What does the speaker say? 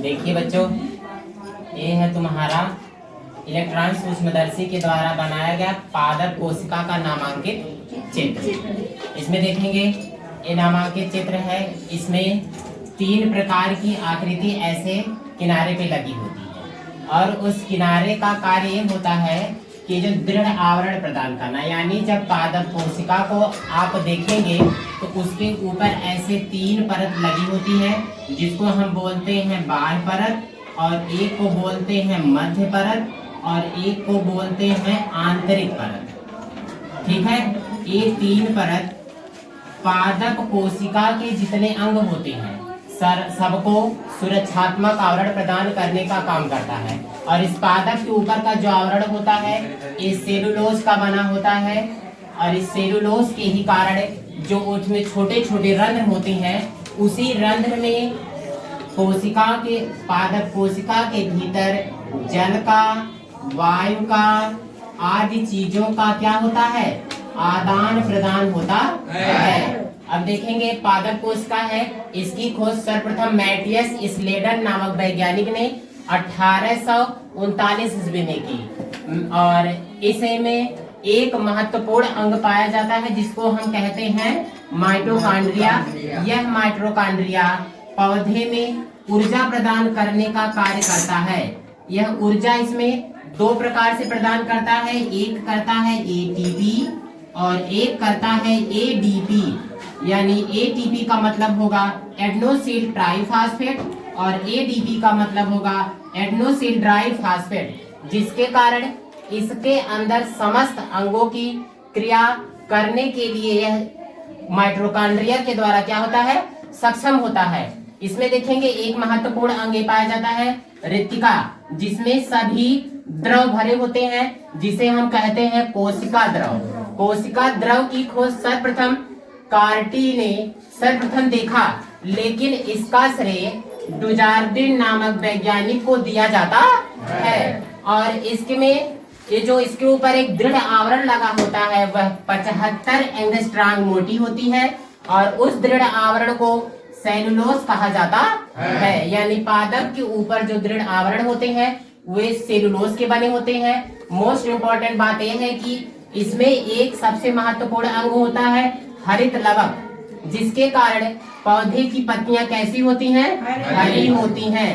देखिए बच्चों, ये है तुम्हारा इलेक्ट्रॉन सूक्ष्मदर्शी के द्वारा बनाया गया पादप कोशिका का नामांकित चित्र। इसमें देखेंगे ये नामांकित चित्र है। इसमें 3 प्रकार की आकृति ऐसे किनारे पे लगी होती है और उस किनारे का कार्य ये होता है कि जो दृढ़ आवरण प्रदान करना, यानी जब पादप कोशिका को आप देखेंगे तो उसके ऊपर ऐसे 3 परत लगी होती है, जिसको हम बोलते हैं बाह्य परत, और एक को बोलते हैं मध्य परत, और एक को बोलते हैं आंतरिक परत। ठीक है, ये 3 परत पादप कोशिका के जितने अंग होते हैं सबको सुरक्षात्मक आवरण प्रदान करने का काम करता है। और इस पादप के ऊपर का जो आवरण होता है ये सेलुलोज का बना होता है, और इस सेलुलोज के ही कारण जो उसमें छोटे छोटे रंध्र होते हैं, उसी रंध्र में कोशिका के पादप कोशिका के भीतर जल का, वायु का आदि चीजों का क्या होता है, आदान प्रदान होता है। अब देखेंगे पादप कोशिका है, इसकी खोज सर्वप्रथम मैटियस स्लेडन नामक वैज्ञानिक ने 1839 ईस्वी में की, और इसे में एक महत्वपूर्ण अंग पाया जाता है जिसको हम कहते हैं माइटोकॉन्ड्रिया। यह माइटोकॉन्ड्रिया पौधे में ऊर्जा प्रदान करने का कार्य करता है। यह ऊर्जा इसमें 2 प्रकार से प्रदान करता है, एक करता है एटीपी और एक करता है एडीपी। यानी एटीपी का मतलब होगा एडेनोसिल ट्राइफॉस्फेट और एडीपी का मतलब होगा एडेनोसिल डाइफॉस्फेट, जिसके कारण इसके अंदर समस्त अंगों की क्रिया करने के लिए यह माइटोकॉन्ड्रिया के द्वारा क्या होता है, सक्षम होता है। इसमें देखेंगे एक महत्वपूर्ण अंग पाया जाता है रिक्तिका, जिसमें सभी द्रव भरे होते हैं, जिसे हम कहते हैं कोशिका द्रव। कोशिका द्रव की खोज सर्वप्रथम कार्टी ने सर्वप्रथम देखा, लेकिन इसका श्रेय डुजार्डिन नामक वैज्ञानिक को दिया जाता है। और इसमें ये जो इसके ऊपर एक दृढ़ आवरण लगा होता है वह 75 एंगस्ट्रॉम मोटी होती है, और उस दृढ़ आवरण को सेलुलोज कहा जाता है। यानी पादप के ऊपर जो दृढ़ आवरण होते हैं वे सेलुलोज के बने होते हैं। मोस्ट इम्पोर्टेंट बात यह है कि इसमें एक सबसे महत्वपूर्ण अंग होता है हरित लवक, जिसके कारण पौधे की पत्तियां कैसी होती हैं, हरी होती हैं।